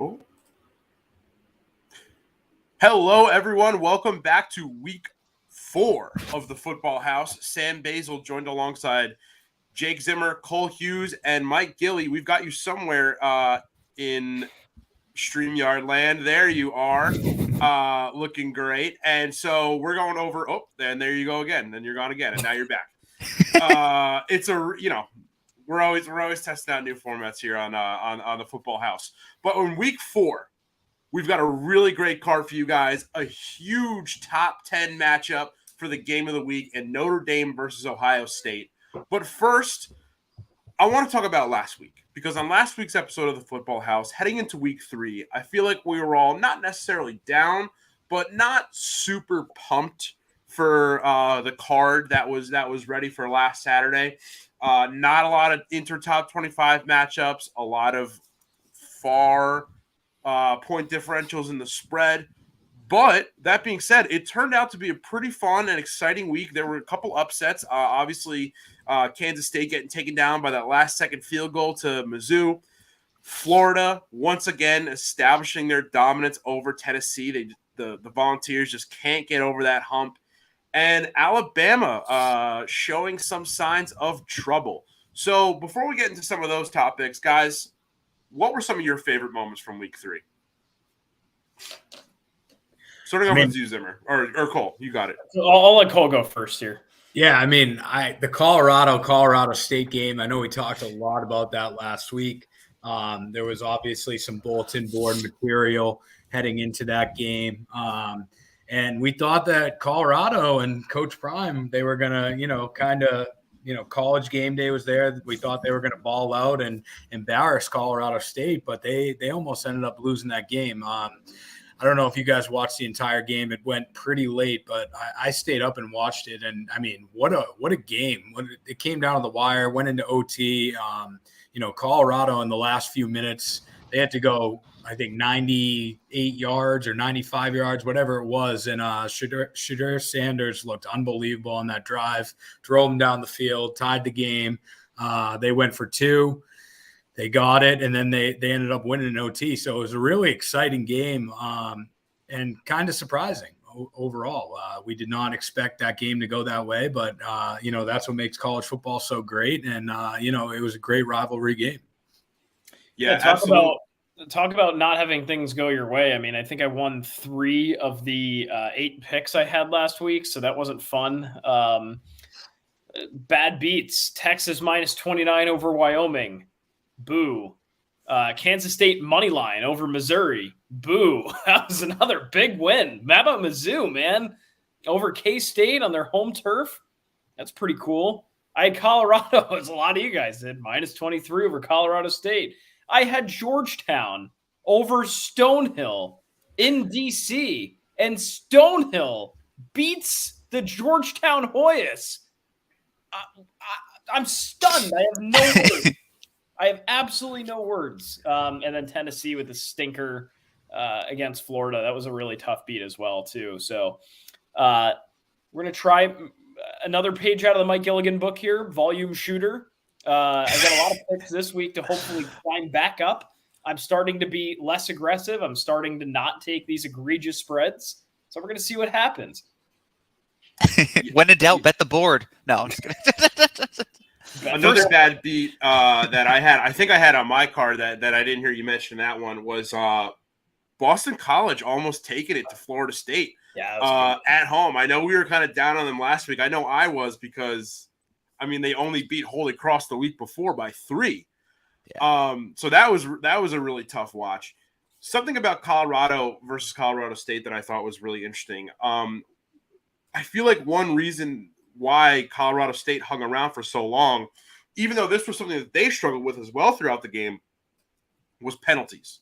Oh. Hello, everyone. Welcome back to week 4 of the Football House. Sam Basil joined alongside Jake Zimmer, Cole Hughes, and Mike Gilly. We've got you somewhere in StreamYard land. There you are, looking great. And so we're going over. Oh, and there you go again. Then you're gone again, and now you're back. We're always testing out new formats here on the Football House. But in week 4, we've got a really great card for you guys. A huge top 10 matchup for the game of the week in Notre Dame versus Ohio State. But first, I want to talk about last week, because on last week's episode of the Football House, heading into week 3, I feel like we were all not necessarily down, but not super pumped for the card that was ready for last Saturday. Not a lot of inter-top 25 matchups, a lot of far point differentials in the spread. But that being said, it turned out to be a pretty fun and exciting week. There were a couple upsets. Obviously, Kansas State getting taken down by that last-second field goal to Mizzou. Florida, once again, establishing their dominance over Tennessee. The Volunteers just can't get over that hump. And Alabama showing some signs of trouble. So before we get into some of those topics, guys, what were some of your favorite moments from week 3? Starting off with you, Zimmer, or Cole. You got it. I'll let Cole go first here. Yeah, the Colorado State game, I know we talked a lot about that last week. There was obviously some bulletin board material heading into that game. And we thought that Colorado and Coach Prime, they were going to, college game day was there. We thought they were going to ball out and embarrass Colorado State, but they almost ended up losing that game. I don't know if you guys watched the entire game. It went pretty late, but I stayed up and watched it. And what a game! It came down to the wire, went into OT. Colorado in the last few minutes, they had to go, I think, 98 yards or 95 yards, whatever it was. And Shedeur Sanders looked unbelievable on that drive, drove them down the field, tied the game. They went for 2. They got it, and then they ended up winning an OT. So it was a really exciting game and kind of surprising overall. We did not expect that game to go that way, but, that's what makes college football so great. And, it was a great rivalry game. Yeah, talk about not having things go your way. I think I won 3 of the 8 picks I had last week, so that wasn't fun. Bad beats. Texas minus 29 over Wyoming. Boo. Kansas State money line over Missouri. Boo. That was another big win. How about Mizzou, man? Over K-State on their home turf. That's pretty cool. I had Colorado, as a lot of you guys did, minus 23 over Colorado State. I had Georgetown over Stonehill in D.C., and Stonehill beats the Georgetown Hoyas. I'm stunned. I have no words. I have absolutely no words. And then Tennessee with the stinker against Florida. That was a really tough beat as well, too. So we're going to try another page out of the Mike Gilligan book here, Volume Shooter. I got a lot of picks this week to hopefully climb back up. I'm starting to be less aggressive. I'm starting to not take these egregious spreads. So we're going to see what happens. When in doubt, bet the board. No, I'm just kidding. Another bad beat that I had, I think I had on my card that I didn't hear you mention that one, was Boston College almost taking it to Florida State at home. I know we were kind of down on them last week. I know I was, because they only beat Holy Cross the week before by 3. Yeah. So that was a really tough watch. Something about Colorado versus Colorado State that I thought was really interesting. I feel like one reason why Colorado State hung around for so long, even though this was something that they struggled with as well throughout the game, was penalties.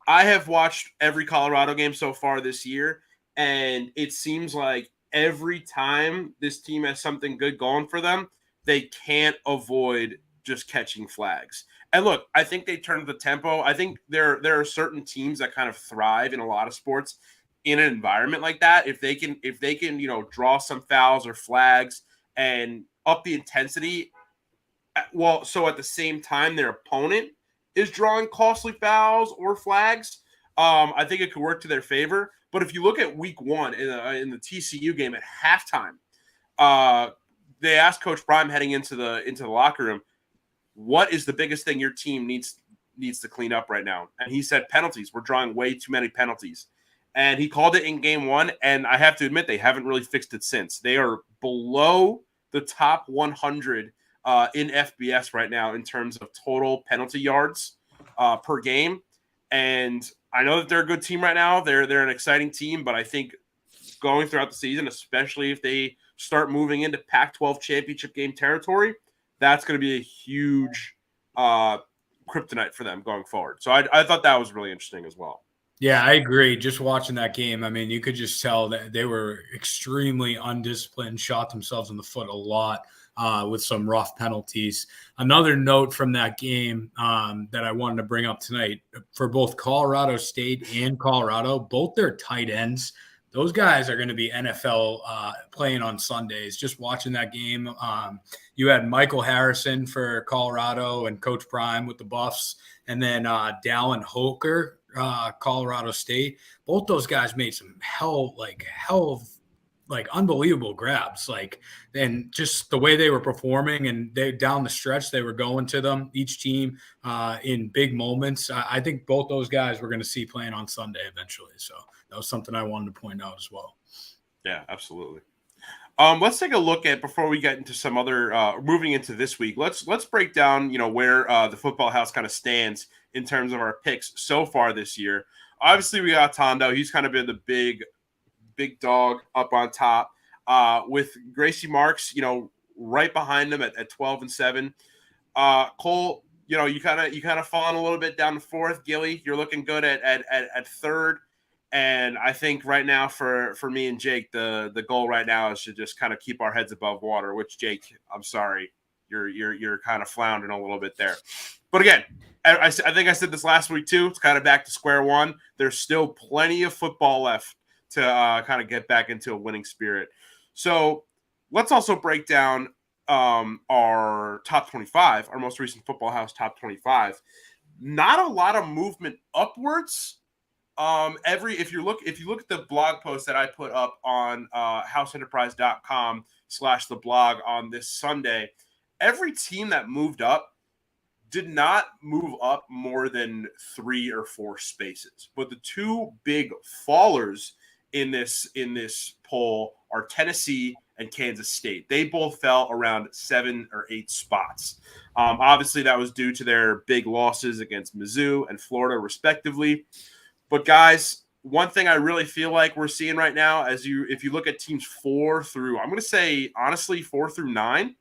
I have watched every Colorado game so far this year, and it seems like every time this team has something good going for them, they can't avoid just catching flags. And look, I think they turned the tempo. I think there are certain teams that kind of thrive in a lot of sports in an environment like that. If they can, draw some fouls or flags and up the intensity, so at the same time their opponent is drawing costly fouls or flags, I think it could work to their favor. But if you look at week 1 in the TCU game at halftime, they asked Coach Prime heading into the locker room, what is the biggest thing your team needs to clean up right now? And he said penalties. We're drawing way too many penalties. And he called it in game 1, and I have to admit they haven't really fixed it since. They are below the top 100 in FBS right now in terms of total penalty yards per game. And I know that they're a good team right now. They're an exciting team, but I think going throughout the season, especially if they start moving into Pac-12 championship game territory, that's going to be a huge kryptonite for them going forward. So I thought that was really interesting as well. Yeah, I agree. Just watching that game, I mean, you could just tell that they were extremely undisciplined, shot themselves in the foot a lot with some rough penalties. Another note from that game that I wanted to bring up tonight, for both Colorado State and Colorado, both their tight ends, those guys are going to be NFL playing on Sundays. Just watching that game, you had Michael Harrison for Colorado and Coach Prime with the Buffs, and then Dallin Holker, Colorado State. Both those guys made some hell of unbelievable grabs. And just the way they were performing, and they down the stretch they were going to them, each team in big moments. I think both those guys we're going to see playing on Sunday eventually. So that was something I wanted to point out as well. Yeah, absolutely. Let's take a look at, before we get into some other moving into this week, let's break down, where the Football House kind of stands in terms of our picks so far this year. Obviously, we got Tondo. He's kind of been the big dog up on top, with Gracie Marks, right behind him at 12-7. Cole, you kind of fallen a little bit down to 4th. Gilly, you're looking good at 3rd. And I think right now for me and Jake, the goal right now is to just kind of keep our heads above water, which, Jake, I'm sorry, you're kind of floundering a little bit there. But again, I think I said this last week too. It's kind of back to square one. There's still plenty of football left to kind of get back into a winning spirit. So let's also break down our top 25, our most recent Football House top 25. Not a lot of movement upwards. If you look at the blog post that I put up on houseenterprise.com/the blog on this Sunday, every team that moved up did not move up more than 3 or 4 spaces. But the 2 big fallers in this poll are Tennessee and Kansas State. They both fell around 7 or 8 spots. Obviously, that was due to their big losses against Mizzou and Florida, respectively. But guys, one thing I really feel like we're seeing right now, if you look at teams 4 through, I'm going to say honestly 4 through 9,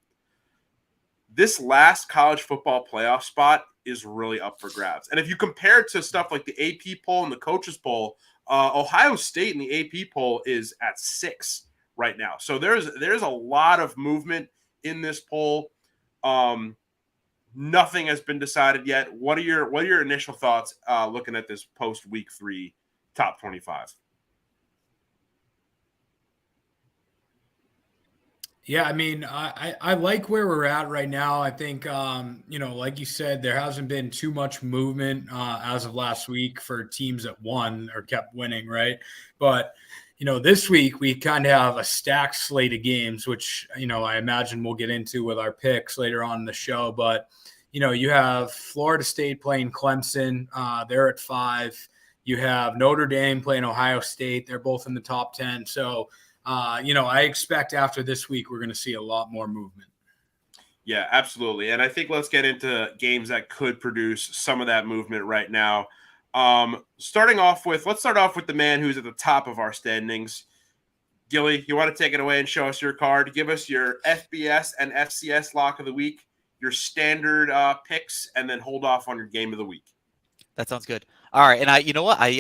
this last college football playoff spot is really up for grabs. And if you compare it to stuff like the AP poll and the coaches poll, Ohio State in the AP poll is at 6 right now. So there's a lot of movement in this poll. Nothing has been decided yet. What are your initial thoughts looking at this post week 3 top 25? Yeah, I mean, I like where we're at right now. I think, like you said, there hasn't been too much movement as of last week for teams that won or kept winning, right? But, this week we kind of have a stacked slate of games, which, I imagine we'll get into with our picks later on in the show. But, you have Florida State playing Clemson. They're at 5. You have Notre Dame playing Ohio State. They're both in the top 10. So, I expect after this week, we're going to see a lot more movement. Yeah, absolutely. And I think let's get into games that could produce some of that movement right now. Let's start off with the man who's at the top of our standings. Gilly, you want to take it away and show us your card? Give us your FBS and FCS lock of the week, your standard picks, and then hold off on your game of the week. That sounds good. All right. And I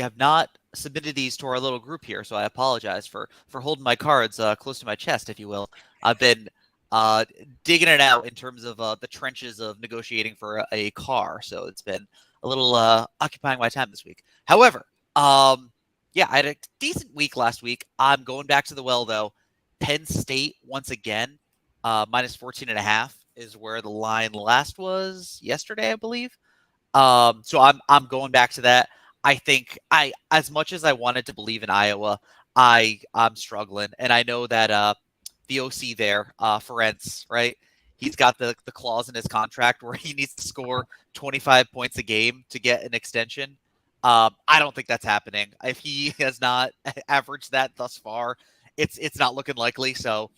have not submitted these to our little group here, so I apologize for holding my cards close to my chest, if you will. I've been digging it out in terms of the trenches of negotiating for a car, so it's been a little occupying my time this week. However, I had a decent week last week. I'm going back to the well, though. Penn State, once again, minus 14.5 is where the line last was yesterday, I believe. So I'm going back to that. I think as much as I wanted to believe in Iowa, I'm struggling. And I know that the OC there, Ferentz, right? He's got the clause in his contract where he needs to score 25 points a game to get an extension. I don't think that's happening. If he has not averaged that thus far, it's not looking likely. So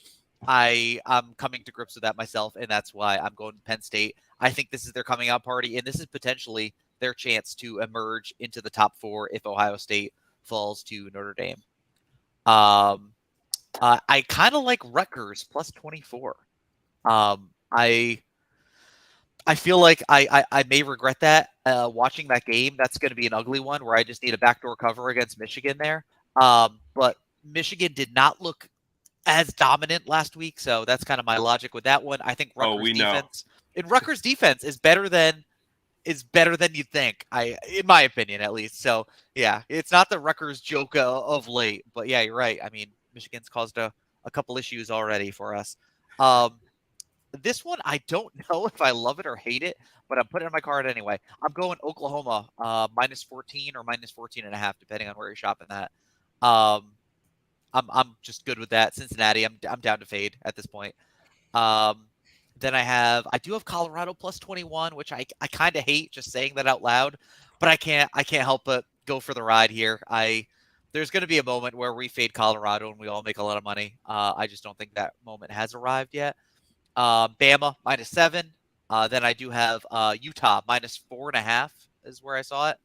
I'm coming to grips with that myself, and that's why I'm going to Penn State. I think this is their coming out party, and this is potentially their chance to emerge into the top 4 if Ohio State falls to Notre Dame. I kind of like Rutgers plus 24. I feel like I may regret that watching that game. That's going to be an ugly one where I just need a backdoor cover against Michigan there. But Michigan did not look as dominant last week, so that's kind of my logic with that one. I think Rutgers defense is better than you'd think. In my opinion, at least. So yeah, it's not the Rutgers joke of late, but yeah, you're right. I mean, Michigan's caused a couple issues already for us. This one, I don't know if I love it or hate it, but I'm putting it on my card anyway. I'm going Oklahoma minus 14 or minus 14.5, depending on where you're shopping that. I'm just good with that. Cincinnati, I'm down to fade at this point. Then I do have Colorado plus 21, which I kind of hate just saying that out loud, but I can't help but go for the ride here. There's going to be a moment where we fade Colorado and we all make a lot of money. I just don't think that moment has arrived yet. Bama minus 7. Then I do have Utah minus 4.5 is where I saw it.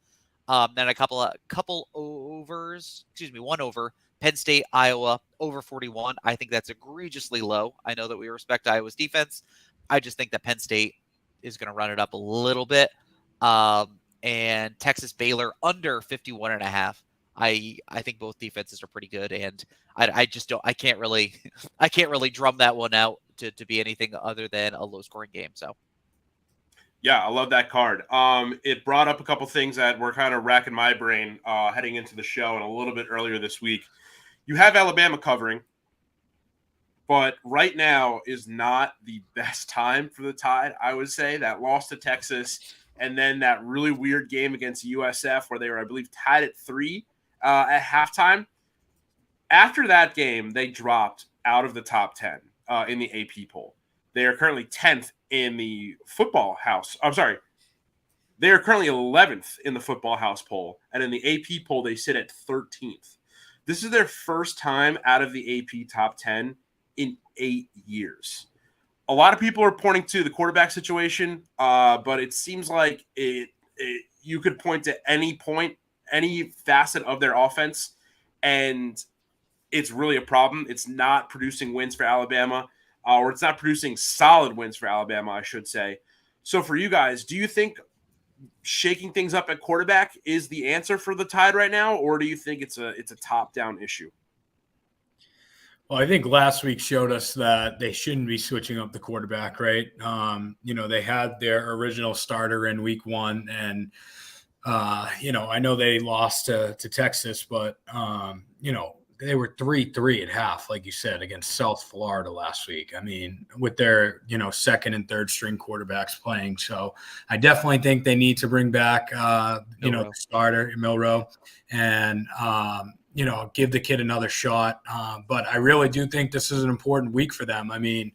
Then a couple overs. One over. Penn State, Iowa over 41. I think that's egregiously low. I know that we respect Iowa's defense. I just think that Penn State is going to run it up a little bit. And Texas Baylor under 51.5. I think both defenses are pretty good, and I can't really drum that one out to be anything other than a low scoring game. So yeah, I love that card. It brought up a couple things that were kind of racking my brain heading into the show and a little bit earlier this week. You have Alabama covering, but right now is not the best time for the Tide. I would say that loss to Texas and then that really weird game against USF where they were, I believe, tied at 3 at halftime. After that game, they dropped out of the top 10 in the AP poll. They are currently 10th in the football house. I'm sorry. They are currently 11th in the football house poll. And in the AP poll, they sit at 13th. This is their first time out of the AP top 10 in 8 years. A lot of people are pointing to the quarterback situation, but it seems like you could point to any facet of their offense, and it's really a problem. It's not producing wins for Alabama, or it's not producing solid wins for Alabama, I should say. So for you guys, do you think shaking things up at quarterback is the answer for the Tide right now, or do you think it's a top-down issue? Well, I think last week showed us that they shouldn't be switching up the quarterback, right? They had their original starter in week 1, and I know they lost to Texas, but they were 3-3 at half, like you said, against South Florida last week. I mean, with their, second and third string quarterbacks playing. So I definitely think they need to bring back, the starter, Milroe, and, give the kid another shot. But I really do think this is an important week for them. I mean,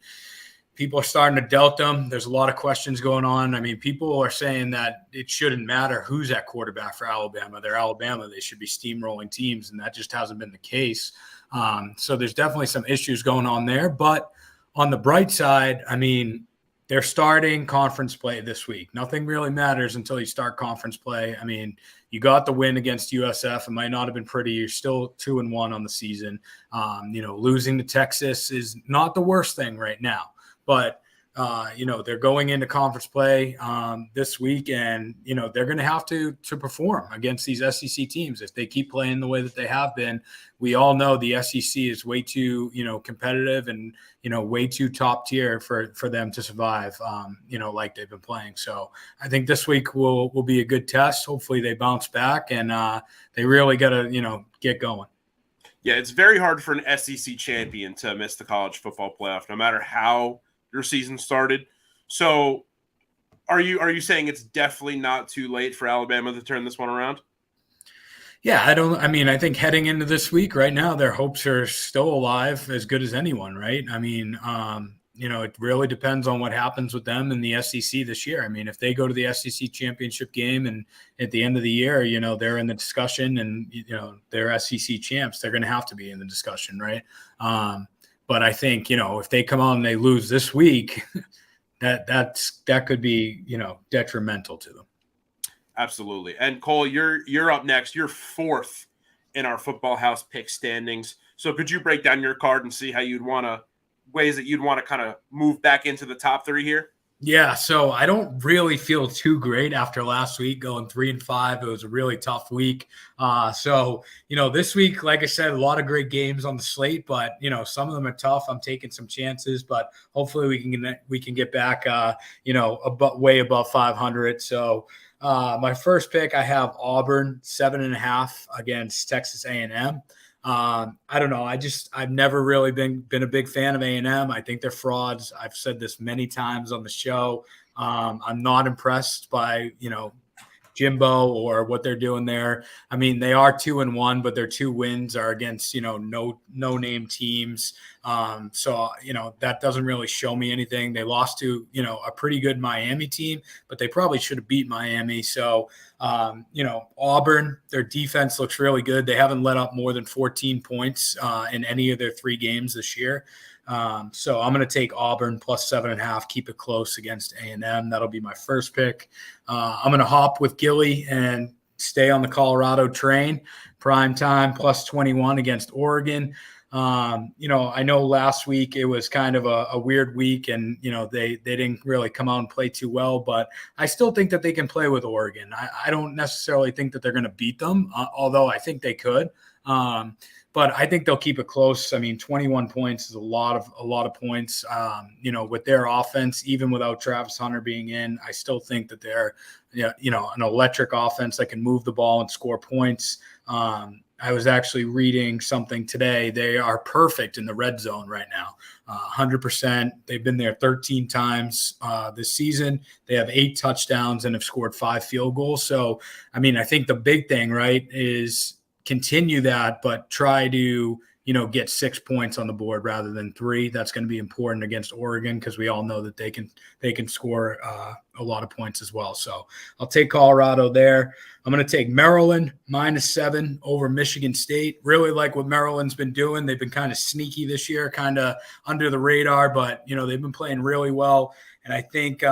people are starting to doubt them. There's a lot of questions going on. I mean, people are saying that it shouldn't matter who's at quarterback for Alabama. They're Alabama. They should be steamrolling teams, and that just hasn't been the case. So there's definitely some issues going on there. But on the bright side, I mean, they're starting conference play this week. Nothing really matters until you start conference play. I mean, you got the win against USF. It might not have been pretty. You're still 2-1 on the season. Losing to Texas is not the worst thing right now. But, they're going into conference play this week, and, they're going to have to perform against these SEC teams. If they keep playing the way that they have been, we all know the SEC is way too, competitive and, way too top tier for them to survive, like they've been playing. So I think this week will be a good test. Hopefully they bounce back, and they really got to, get going. Yeah, it's very hard for an SEC champion to miss the college football playoff, no matter how your season started. So are you saying it's definitely not too late for Alabama to turn this one around? Yeah, I think heading into this week right now, their hopes are still alive, as good as anyone, right? I mean, it really depends on what happens with them in the SEC this year. I mean, if they go to the SEC championship game and at the end of the year, they're in the discussion and, they're SEC champs, they're going to have to be in the discussion, right? But I think, if they come out and they lose this week, that could be, detrimental to them. Absolutely. And Cole, you're up next. You're fourth in our Football House pick standings. So could you break down your card and see how ways that you'd want to kind of move back into the top three here? Yeah, so I don't really feel too great after last week going 3-5. It was a really tough week. So this week, like I said, a lot of great games on the slate, but some of them are tough. I'm taking some chances, but hopefully we can get back, way above 500. So my first pick, I have Auburn 7.5 against Texas A&M. I don't know. I've never really been a big fan of A&M. I think they're frauds. I've said this many times on the show. I'm not impressed by, Jimbo or what they're doing there. I mean, they are 2-1, but their 2 wins are against, no name teams. So, that doesn't really show me anything. They lost to, a pretty good Miami team, but they probably should have beat Miami. So, Auburn, their defense looks really good. They haven't let up more than 14 points in any of their 3 games this year. So I'm going to take Auburn plus 7.5, keep it close against A&M. That'll be my first pick. I'm going to hop with Gilly and stay on the Colorado train. Prime time plus 21 against Oregon. I know last week it was kind of a weird week and, they didn't really come out and play too well, but I still think that they can play with Oregon. I don't necessarily think that they're going to beat them, although I think they could. But I think they'll keep it close. I mean, 21 points is a lot of points. With their offense, even without Travis Hunter being in, I still think that they're, an electric offense that can move the ball and score points. I was actually reading something today. They are perfect in the red zone right now, 100%. They've been there 13 times this season. They have 8 touchdowns and have scored 5 field goals. So, I mean, I think the big thing, right, is continue that, but try to, get 6 points on the board rather than 3. That's going to be important against Oregon because we all know that they can score a lot of points as well. So I'll take Colorado there. I'm going to take Maryland -7 over Michigan State. Really like what Maryland's been doing. They've been kind of sneaky this year, kind of under the radar, but, they've been playing really well. And I think,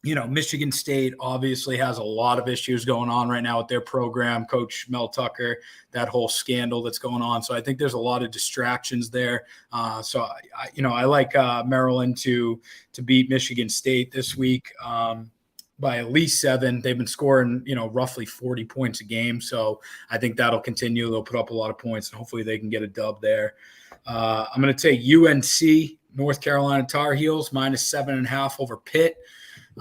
Michigan State obviously has a lot of issues going on right now with their program, Coach Mel Tucker, that whole scandal that's going on. So I think there's a lot of distractions there. So I like Maryland to beat Michigan State this week by at least 7. They've been scoring, roughly 40 points a game. So I think that'll continue. They'll put up a lot of points and hopefully they can get a dub there. I'm going to take UNC, North Carolina Tar Heels, -7.5 over Pitt.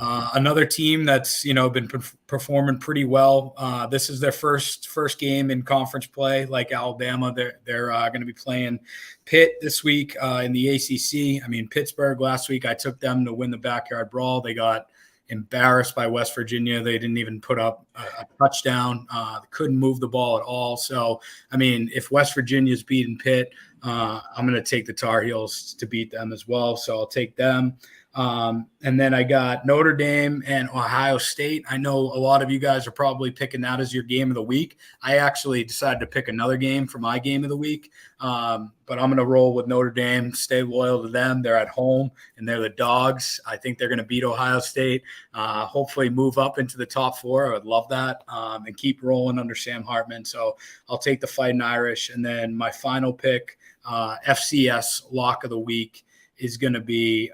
Another team that's been performing pretty well. This is their first game in conference play, like Alabama. They're going to be playing Pitt this week in the ACC. I mean, Pittsburgh last week, I took them to win the backyard brawl. They got embarrassed by West Virginia. They didn't even put up a touchdown. Couldn't move the ball at all. So, I mean, if West Virginia's beating Pitt, I'm going to take the Tar Heels to beat them as well. So I'll take them. And then I got Notre Dame and Ohio State. I know a lot of you guys are probably picking that as your game of the week. I actually decided to pick another game for my game of the week. But I'm going to roll with Notre Dame, stay loyal to them. They're at home and they're the dogs. I think they're going to beat Ohio State, hopefully move up into the top 4. I would love that, and keep rolling under Sam Hartman. So I'll take the Fighting Irish. And then my final pick, FCS lock of the week, is going to be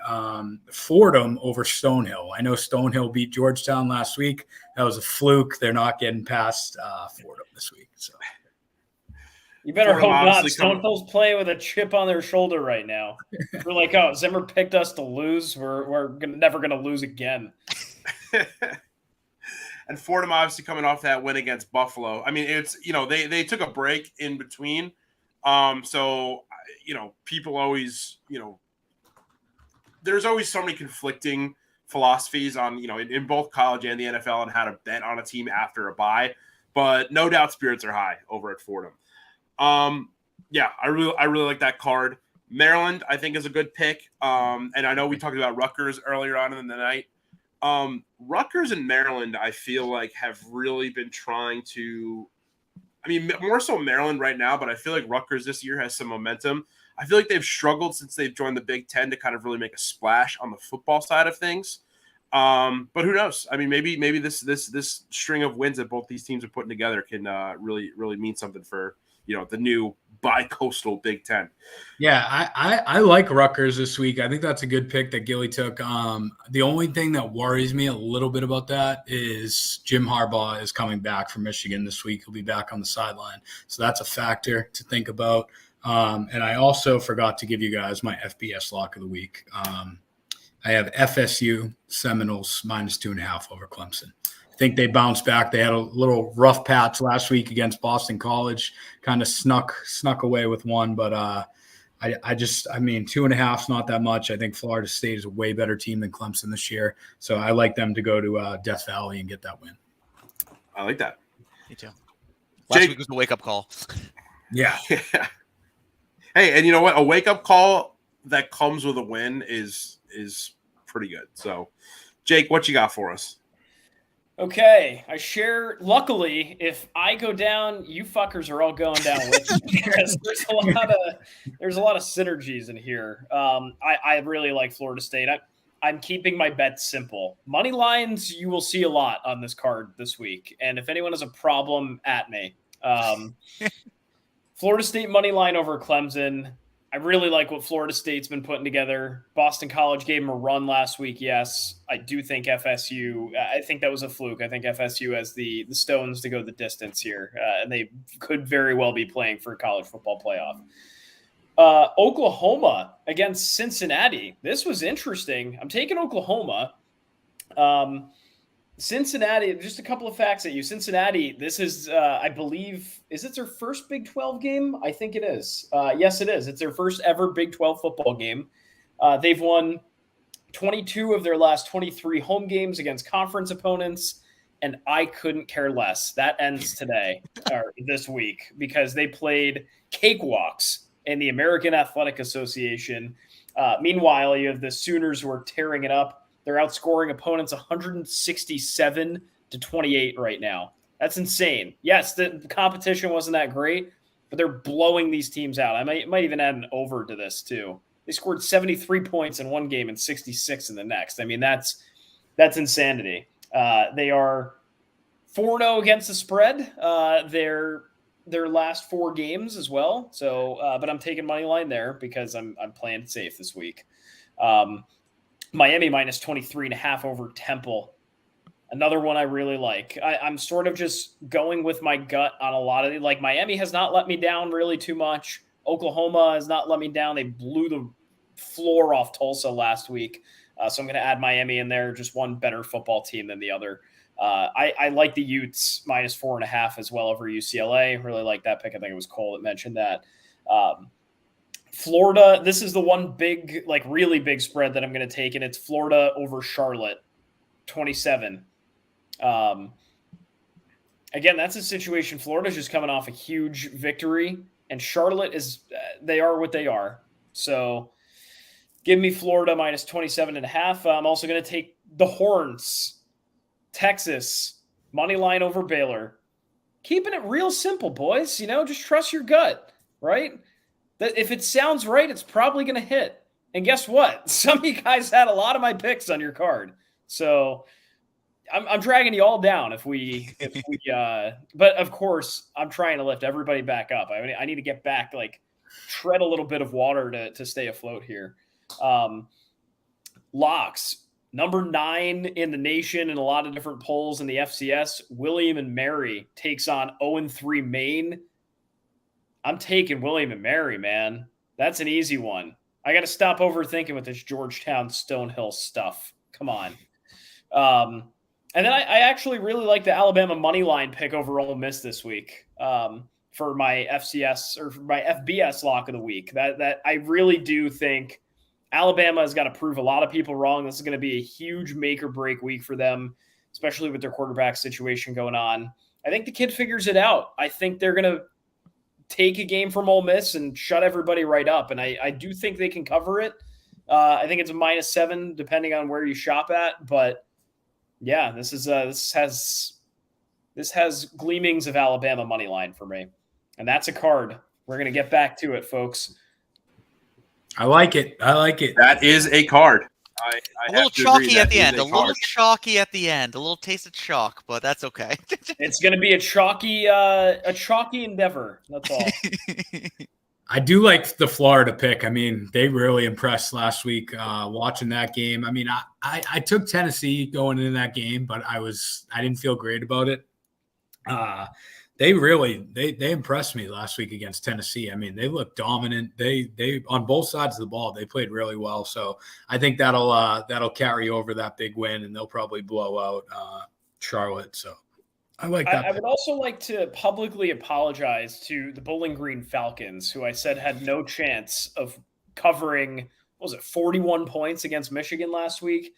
Fordham over Stonehill. I know Stonehill beat Georgetown last week. That was a fluke. They're not getting past Fordham this week. So you better Fordham hope not. Stonehill's playing with a chip on their shoulder right now. We're like, oh, Zimmer picked us to lose. We're never going to lose again. And Fordham obviously coming off that win against Buffalo. I mean, it's they took a break in between. So people always there's always so many conflicting philosophies on, in both college and the NFL on how to bet on a team after a bye. but no doubt spirits are high over at Fordham. Yeah, I really like that card. Maryland, I think, is a good pick. And I know we talked about Rutgers earlier on in the night. Rutgers and Maryland, I feel like, have really been trying to, I mean, more so Maryland right now, but I feel like Rutgers this year has some momentum. I feel like they've struggled since they've joined the Big Ten to kind of really make a splash on the football side of things. But who knows? I mean, maybe this string of wins that both these teams are putting together can really mean something for, the new bi-coastal Big Ten. Yeah, I like Rutgers this week. I think that's a good pick that Gilly took. The only thing that worries me a little bit about that is Jim Harbaugh is coming back from Michigan this week. He'll be back on the sideline. So that's a factor to think about. And I also forgot to give you guys my FBS lock of the week. I have FSU Seminoles -2.5 over Clemson. I think they bounced back. They had a little rough patch last week against Boston College, kind of snuck away with one. But I mean, 2.5 is not that much. I think Florida State is a way better team than Clemson this year. So I like them to go to Death Valley and get that win. I like that. Me too. Last week was a wake-up call. Yeah. Hey, and you know what? A wake-up call that comes with a win is pretty good. So, Jake, what you got for us? Okay, I share. Luckily, if I go down, you fuckers are all going down with me because there's a lot of synergies in here. I really like Florida State. I'm keeping my bets simple. Money lines, you will see a lot on this card this week, and if anyone has a problem, at me. Florida State money line over Clemson. I really like what Florida State's been putting together. Boston College gave them a run last week, yes. I do think FSU, I think that was a fluke. I think FSU has the stones to go the distance here, and they could very well be playing for a college football playoff. Oklahoma against Cincinnati. This was interesting. I'm taking Oklahoma. Cincinnati, just a couple of facts at you. Cincinnati, this is, I believe, is it their first Big 12 game? I think it is. Yes, it is. It's their first ever Big 12 football game. They've won 22 of their last 23 home games against conference opponents, and I couldn't care less. That ends today, or this week, because they played cakewalks in the American Athletic Association. Meanwhile, you have the Sooners who are tearing it up. They're outscoring opponents 167-28 right now. That's insane. Yes, the competition wasn't that great, but they're blowing these teams out. I might even add an over to this too. They scored 73 points in one game and 66 in the next. I mean, that's insanity. They are 4-0 against the spread. Their last 4 games as well. So, but I'm taking money line there because I'm playing safe this week. Miami -23.5 over Temple. Another one I really like. I'm sort of just going with my gut on a lot of it. Like, Miami has not let me down really too much. Oklahoma has not let me down. They blew the floor off Tulsa last week. So I'm going to add Miami in there. Just one better football team than the other. I like the Utes -4.5 as well over UCLA. Really like that pick. I think it was Cole that mentioned that. Florida, this is the one big, like really big spread that I'm going to take, and it's Florida over Charlotte, 27. Again, that's a situation. Florida's just coming off a huge victory, and Charlotte they are what they are. So give me Florida -27.5. I'm also going to take the Horns, Texas, money line over Baylor. Keeping it real simple, boys. Just trust your gut, right? That if it sounds right, it's probably going to hit. And guess what? Some of you guys had a lot of my picks on your card. So I'm dragging you all down but of course I'm trying to lift everybody back up. I need to get back, like tread a little bit of water to stay afloat here. Locks, number 9 in the nation in a lot of different polls in the FCS, William and Mary takes on 0-3 Maine. I'm taking William and Mary, man. That's an easy one. I got to stop overthinking with this Georgetown Stonehill stuff. Come on. And then I actually really like the Alabama money line pick over Ole Miss this week for my FCS or for my FBS lock of the week. That I really do think Alabama has got to prove a lot of people wrong. This is going to be a huge make or break week for them, especially with their quarterback situation going on. I think the kid figures it out. I think they're going to take a game from Ole Miss and shut everybody right up. And I do think they can cover it. I think it's a -7 depending on where you shop at. But yeah, this has gleamings of Alabama money line for me. And that's a card. We're going to get back to it, folks. I like it. That is a card. I a little chalky at the end. A little chalky at the end. A little taste of chalk, but that's okay. It's going to be a chalky endeavor. That's all. I do like the Florida pick. I mean, they really impressed last week watching that game. I mean, I took Tennessee going into that game, but I didn't feel great about it. They impressed me last week against Tennessee. I mean, they looked dominant. They on both sides of the ball, they played really well. So I think that'll carry over that big win, and they'll probably blow out Charlotte. So I like that. I would also like to publicly apologize to the Bowling Green Falcons, who I said had no chance of covering, 41 points against Michigan last week,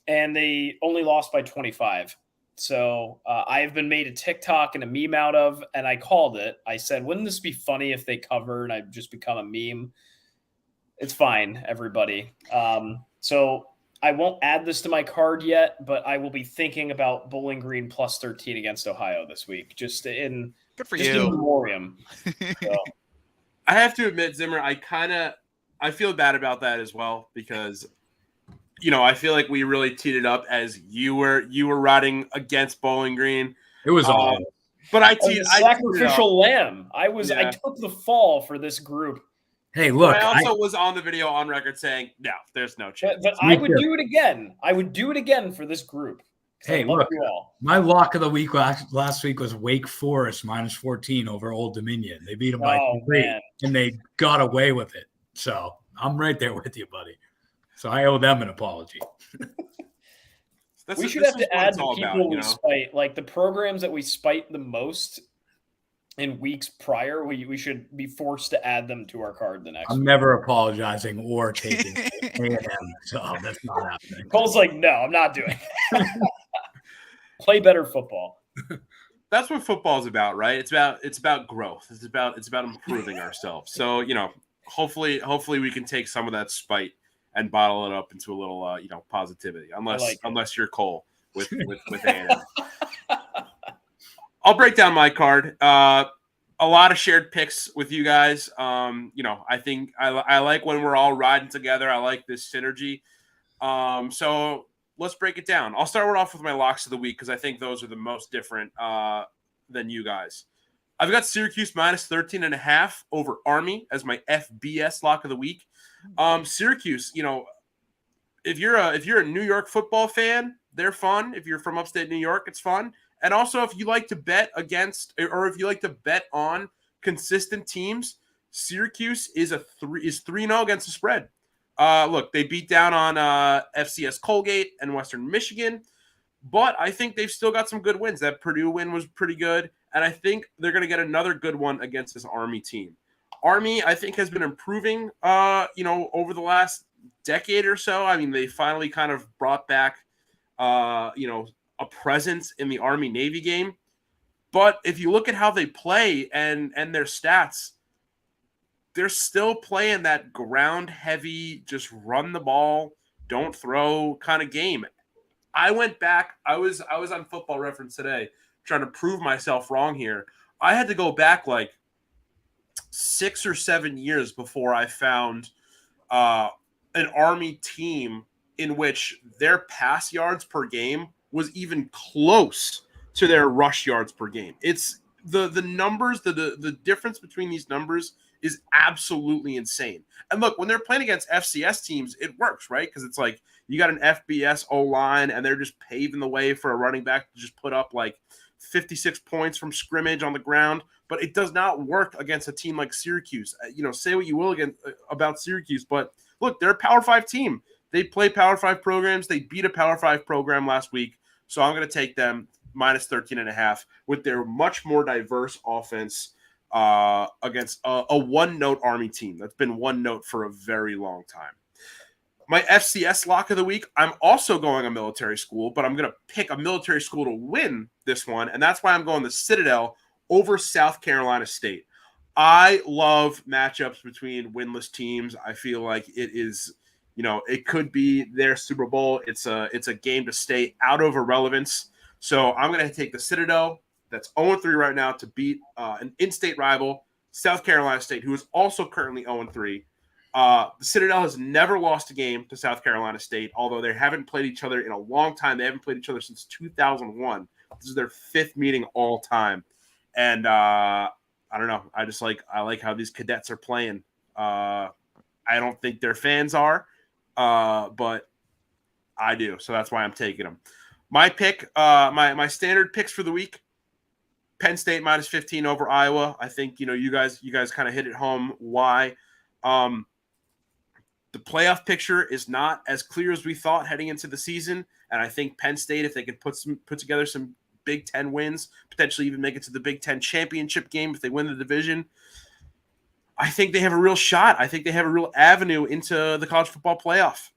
and they only lost by 25. So I have been made a TikTok and a meme out of, and I called it. I said, wouldn't this be funny if they cover and I just become a meme? It's fine, everybody. So I won't add this to my card yet, but I will be thinking about Bowling Green +13 against Ohio this week, just in memoriam. So. I have to admit, Zimmer, I feel bad about that as well, because I feel like we really teed it up as you were riding against Bowling Green. It was all, but I sacrificial lamb. I took the fall for this group. Hey, look! I also was on the video on record saying, no, there's no chance. But I would do it again. I would do it again for this group. Hey, look! My lock of the week last week was Wake Forest -14 over Old Dominion. They beat them by 3, and they got away with it. So I'm right there with you, buddy. So I owe them an apology. We should have to add the people we spite, like the programs that we spite the most in weeks prior. We should be forced to add them to our card the next week. I'm never apologizing or taking A&M, so that's not happening. Cole's like, no, I'm not doing it. Play better football. That's what football is about, right? It's about growth. It's about improving ourselves. So, hopefully we can take some of that spite and bottle it up into a little, positivity. Unless you're Cole with A&M. I'll break down my card. A lot of shared picks with you guys. I think I like when we're all riding together. I like this synergy. So let's break it down. I'll start off with my locks of the week because I think those are the most different than you guys. I've got Syracuse -13.5 over Army as my FBS lock of the week. Syracuse, if you're a New York football fan, they're fun. If you're from upstate New York, it's fun. And also, if you like to bet against, or if you like to bet on consistent teams, Syracuse is 3-0 against the spread. Look, they beat down on FCS Colgate and Western Michigan, but I think they've still got some good wins. That Purdue win was pretty good, and I think they're going to get another good one against this Army team. Army, I think, has been improving, over the last decade or so. I mean, they finally kind of brought back, a presence in the Army-Navy game. But if you look at how they play and their stats, they're still playing that ground-heavy, just run the ball, don't throw kind of game. I went back. I was on Football Reference today trying to prove myself wrong here. I had to go back like 6 or 7 years before I found an Army team in which their pass yards per game was even close to their rush yards per game. It's the numbers, the difference between these numbers is absolutely insane. And look, when they're playing against FCS teams, it works, right? Because it's like you got an FBS O-line and they're just paving the way for a running back to just put up like 56 points from scrimmage on the ground. But it does not work against a team like Syracuse. Say what you will about Syracuse, but look, they're a Power 5 team. They play Power 5 programs. They beat a Power 5 program last week. So I'm going to take them -13.5 with their much more diverse offense against a one-note Army team that's been one note for a very long time. My FCS lock of the week, I'm also going a military school, but I'm going to pick a military school to win this one, and that's why I'm going the Citadel over South Carolina State. I love matchups between winless teams. I feel like it is, it could be their Super Bowl. It's a game to stay out of irrelevance. So I'm going to take the Citadel, that's 0-3 right now, to beat an in-state rival, South Carolina State, who is also currently 0-3. The Citadel has never lost a game to South Carolina State, although they haven't played each other in a long time. They haven't played each other since 2001. This is their 5th meeting all time. And I don't know. I like how these cadets are playing. I don't think their fans are, but I do. So that's why I'm taking them. My pick, my standard picks for the week: Penn State minus 15 over Iowa. I think you guys kind of hit it home. Why? The playoff picture is not as clear as we thought heading into the season, and I think Penn State, if they could put together some Big Ten wins, potentially even make it to the Big Ten championship game if they win the division, I think they have a real shot. I think they have a real avenue into the college football playoff.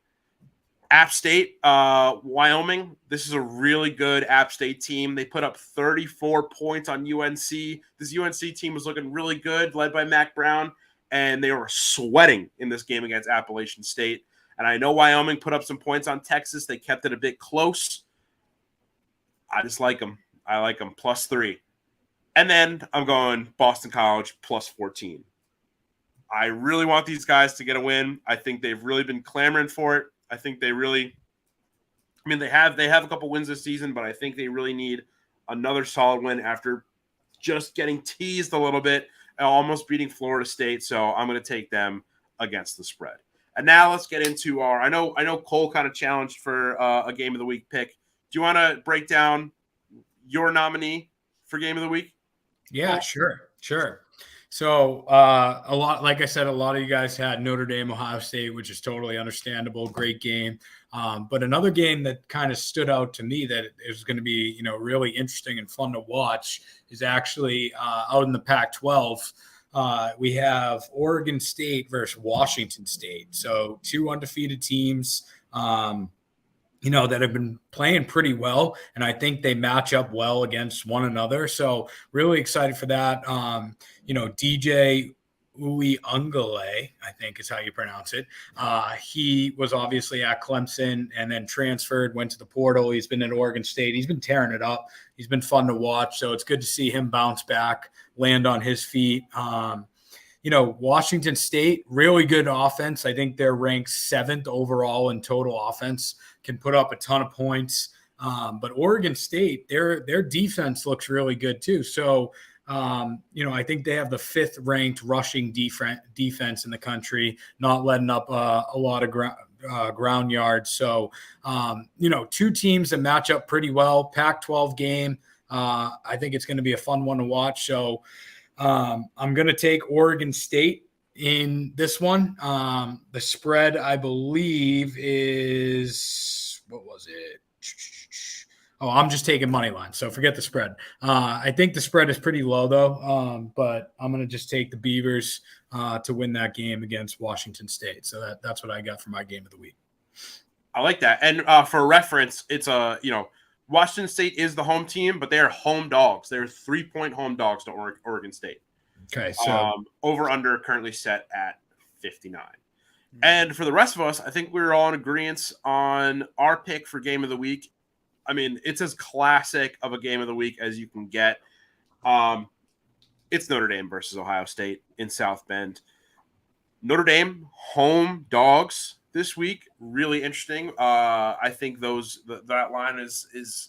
App State, Wyoming. This is a really good App State team. They put up 34 points on UNC. This UNC team was looking really good, led by Mac Brown, and they were sweating in this game against Appalachian State. And I know Wyoming put up some points on Texas. They kept it a bit close. I just like them. I like them +3. And then I'm going Boston College +14. I really want these guys to get a win. I think they've really been clamoring for it. I think they really, they have a couple wins this season, but I think they really need another solid win after just getting teased a little bit, almost beating Florida State. So I'm going to take them against the spread. And now let's get into our. I know Cole kind of challenged for a game of the week pick. Do you want to break down your nominee for game of the week? Yeah, sure. So a lot, like I said, a lot of you guys had Notre Dame, Ohio State, which is totally understandable. Great game. But another game that kind of stood out to me that is going to be, really interesting and fun to watch is actually out in the Pac-12. We have Oregon State versus Washington State. So 2 undefeated teams, that have been playing pretty well, and I think they match up well against one another. So really excited for that. DJ Uiagalelei, I think is how you pronounce it. He was obviously at Clemson and then transferred, went to the portal. He's been at Oregon State. He's been tearing it up. He's been fun to watch. So it's good to see him bounce back, land on his feet. Washington State, really good offense. I think they're ranked 7th overall in total offense, can put up a ton of points. But Oregon State, their defense looks really good too. So, I think they have the 5th ranked rushing defense in the country, not letting up a lot of ground yards. So, 2 teams that match up pretty well. Pac-12 game. I think it's going to be a fun one to watch. So, I'm going to take Oregon State in this one. The spread, I believe, is – what was it? Oh, I'm just taking money line, so forget the spread. I think the spread is pretty low, though, but I'm going to just take the Beavers to win that game against Washington State. So that's what I got for my game of the week. I like that. And for reference, it's Washington State is the home team, but they are home dogs. They're 3-point home dogs to Oregon State. Okay, so over/under currently set at 59. Mm-hmm. And for the rest of us, I think we're all in agreement on our pick for game of the week. It's as classic of a game of the week as you can get. It's Notre Dame versus Ohio State in South Bend. Notre Dame home dogs this week, really interesting. I think that line is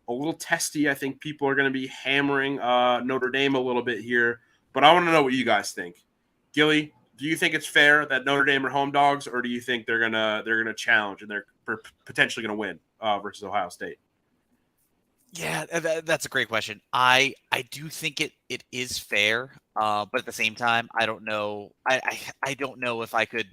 a little testy. I think people are going to be hammering Notre Dame a little bit here, but I want to know what you guys think. Gilly, do you think it's fair that Notre Dame are home dogs, or do you think they're gonna challenge and they're potentially going to win versus Ohio State? Yeah, that's a great question. I do think it is fair, but at the same time, I don't know. I don't know if I could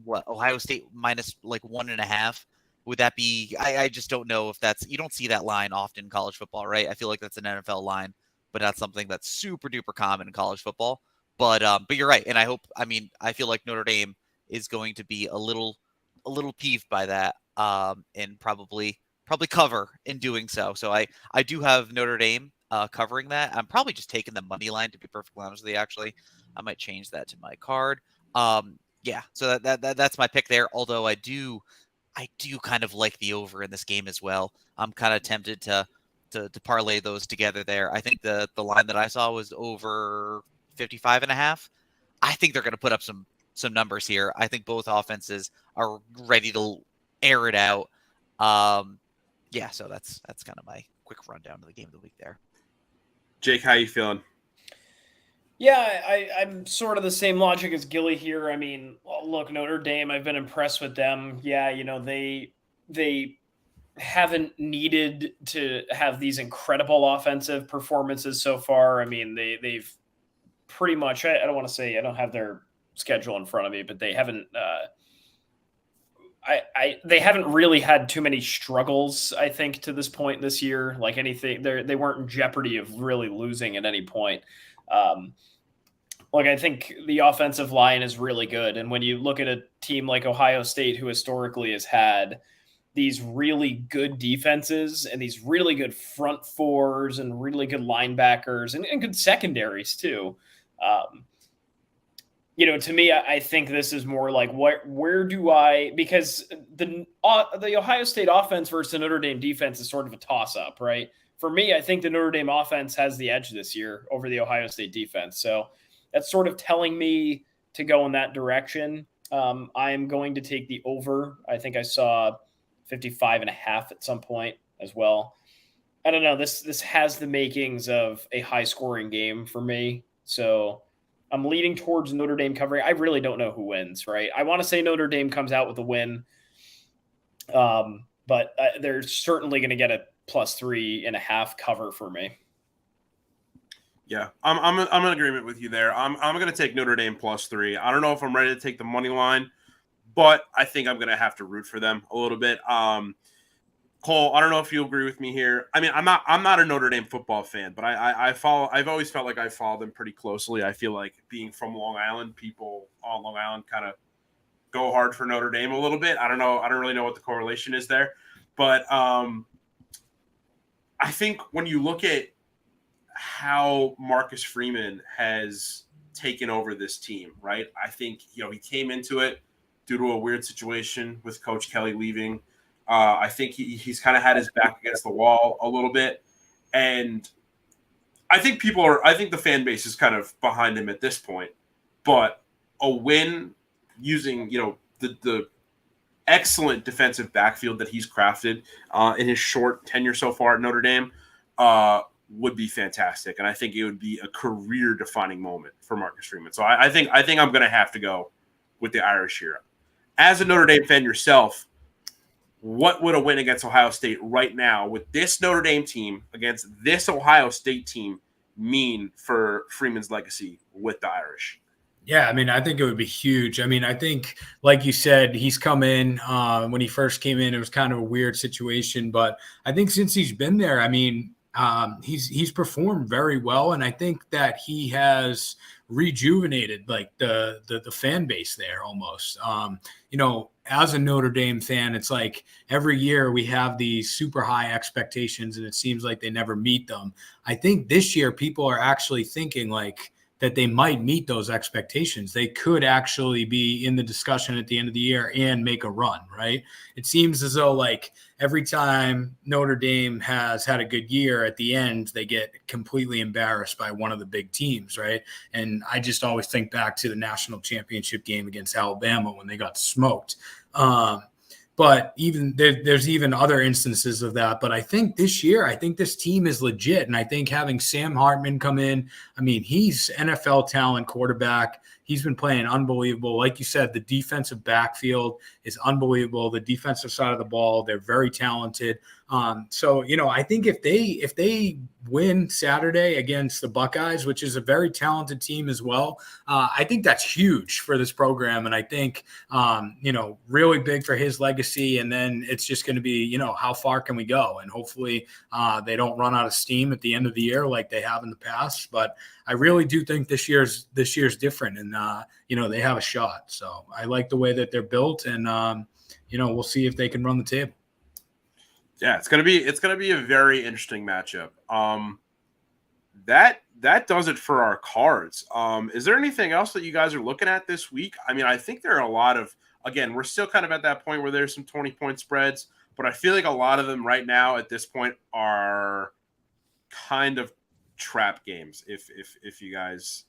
Ohio State minus 1.5. Would that be? I just don't know if that's. You don't see that line often in college football, right? I feel like that's an NFL line, but not something that's super duper common in college football. But you're right, and I feel like Notre Dame is going to be a little a little peeved by that, and probably cover in doing so. So I do have Notre Dame covering that. I'm probably just taking the money line, to be perfectly honest with you. Actually, I might change that to my card. Yeah, so that's my pick there. Although I do kind of like the over in this game as well. I'm kind of tempted to parlay those together there. I think the line that I saw was over 55.5. I think they're going to put up some numbers here. I think both offenses are ready to air it out. Yeah, so that's kind of my quick rundown of the game of the week there. Jake, how you feeling? Yeah, I'm sort of the same logic as Gilly here. I mean, look, Notre Dame, I've been impressed with them. Yeah, they haven't needed to have these incredible offensive performances so far. I mean, they've pretty much, I don't want to say, I don't have their schedule in front of me, but they haven't they haven't really had too many struggles, I think, to this point this year. Like anything, they weren't in jeopardy of really losing at any point. Look, I think the offensive line is really good. And when you look at a team like Ohio State, who historically has had these really good defenses and these really good front fours and really good linebackers and good secondaries too. To me, I think this is more like where do I, because the Ohio State offense versus the Notre Dame defense is sort of a toss-up, right? For me, I think the Notre Dame offense has the edge this year over the Ohio State defense. So that's sort of telling me to go in that direction. I'm going to take the over. I think I saw 55.5 at some point as well. I don't know. This has the makings of a high-scoring game for me. So I'm leaning towards Notre Dame covering. I really don't know who wins, right? I want to say Notre Dame comes out with a win, but they're certainly going to get a +3.5 cover for me. Yeah, I'm in agreement with you there. I'm going to take Notre Dame +3. I don't know if I'm ready to take the money line, but I think I'm going to have to root for them a little bit. Cole, I don't know if you agree with me here. I mean, I'm not a Notre Dame football fan, but I've always felt like I follow them pretty closely. I feel like being from Long Island, people on Long Island kind of go hard for Notre Dame a little bit. I don't know. I don't really know what the correlation is there, but I think when you look at how Marcus Freeman has taken over this team, right? I think, he came into it due to a weird situation with Coach Kelly leaving. I think he's kind of had his back against the wall a little bit. And I think the fan base is kind of behind him at this point. But a win using, the excellent defensive backfield that he's crafted in his short tenure so far at Notre Dame would be fantastic. And I think it would be a career-defining moment for Marcus Freeman. So I think I'm going to have to go with the Irish here. As a Notre Dame fan yourself, what would a win against Ohio State right now with this Notre Dame team against this Ohio State team mean for Freeman's legacy with the Irish? Yeah, I mean, I think it would be huge. I mean, I think, like you said, he's come in. When he first came in, it was kind of a weird situation. But I think since he's been there, I mean, he's performed very well. And I think that he has rejuvenated like the fan base there almost. As a Notre Dame fan, it's like every year we have these super high expectations and it seems like they never meet them. I think this year people are actually thinking like that they might meet those expectations. They could actually be in the discussion at the end of the year and make a run, right? It seems as though like every time Notre Dame has had a good year, at the end, they get completely embarrassed by one of the big teams, right? And I just always think back to the national championship game against Alabama when they got smoked. But even there's even other instances of that. But I think this year, I think this team is legit. And I think having Sam Hartman come in, I mean, he's NFL talent quarterback. He's been playing unbelievable. Like you said, the defensive backfield is unbelievable. The defensive side of the ball, they're very talented. So, I think if they win Saturday against the Buckeyes, which is a very talented team as well, I think that's huge for this program. And I think, really big for his legacy. And then it's just going to be, how far can we go? And hopefully they don't run out of steam at the end of the year like they have in the past. But I really do think this year's different and, they have a shot. So I like the way that they're built and, we'll see if they can run the table. Yeah, it's gonna be a very interesting matchup. That does it for our cards. Is there anything else that you guys are looking at this week? I mean, I think there are a lot of, again, we're still kind of at that point where there's some 20-point spreads, but I feel like a lot of them right now at this point are kind of trap games. If you guys,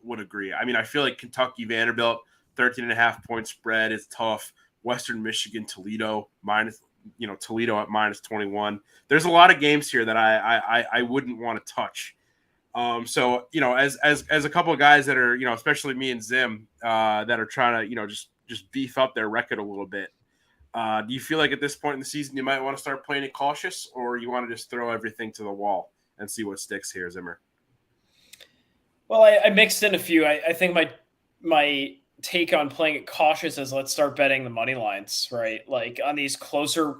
would agree. I mean, I feel like Kentucky Vanderbilt 13.5-point spread is tough. Western Michigan Toledo Toledo at -21. There's a lot of games here that I wouldn't want to touch. So as a couple of guys that are especially me and Zim that are trying to just beef up their record a little bit. Do you feel like at this point in the season you might want to start playing it cautious, or you want to just throw everything to the wall and see what sticks here, Zimmer? Well, I mixed in a few. I think my take on playing it cautious is let's start betting the money lines, right? Like on these closer,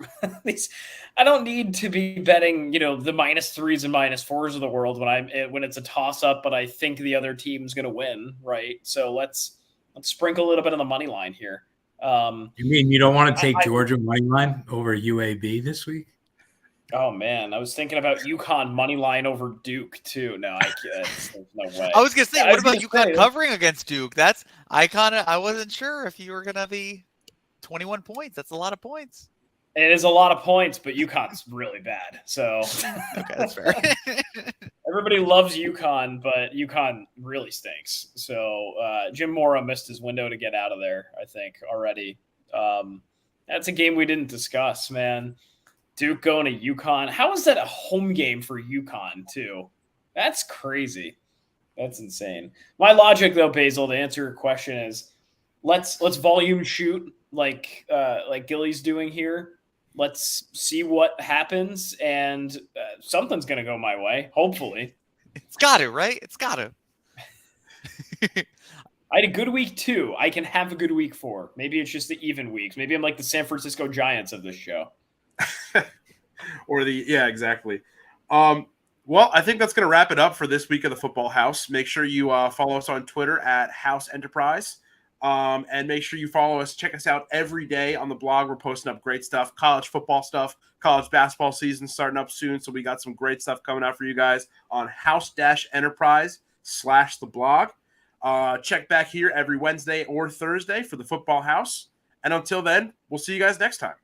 I don't need to be betting, the -3s and -4s of the world when it's a toss up, but I think the other team's going to win, right? So let's sprinkle a little bit on the money line here. You mean you don't want to take Georgia money line over UAB this week? Oh man, I was thinking about UConn money line over Duke too. No, I can't. There's no way. I was gonna say, I what was about gonna UConn say- covering against Duke? I wasn't sure if you were gonna be 21 points. That's a lot of points. It is a lot of points, but UConn's really bad. So Okay, that's fair. everybody loves UConn, but UConn really stinks. So Jim Mora missed his window to get out of there, I think, already. That's a game we didn't discuss, man. Duke going to UConn. How is that a home game for UConn, too? That's crazy. That's insane. My logic, though, Basil, to answer your question is let's volume shoot like Gilly's doing here. Let's see what happens, and something's going to go my way, hopefully. It's got to, right? It's got to. I had a good week, too. I can have a good week 4. Maybe it's just the even weeks. Maybe I'm like the San Francisco Giants of this show. Exactly. Well, I think that's going to wrap it up for this week of the Football House. Make sure you follow us on Twitter at House Enterprise. And make sure you follow us. Check us out every day on the blog. We're posting up great stuff, college football stuff, college basketball season starting up soon. So we got some great stuff coming out for you guys on house-enterprise/the blog. Check back here every Wednesday or Thursday for the Football House. And until then, we'll see you guys next time.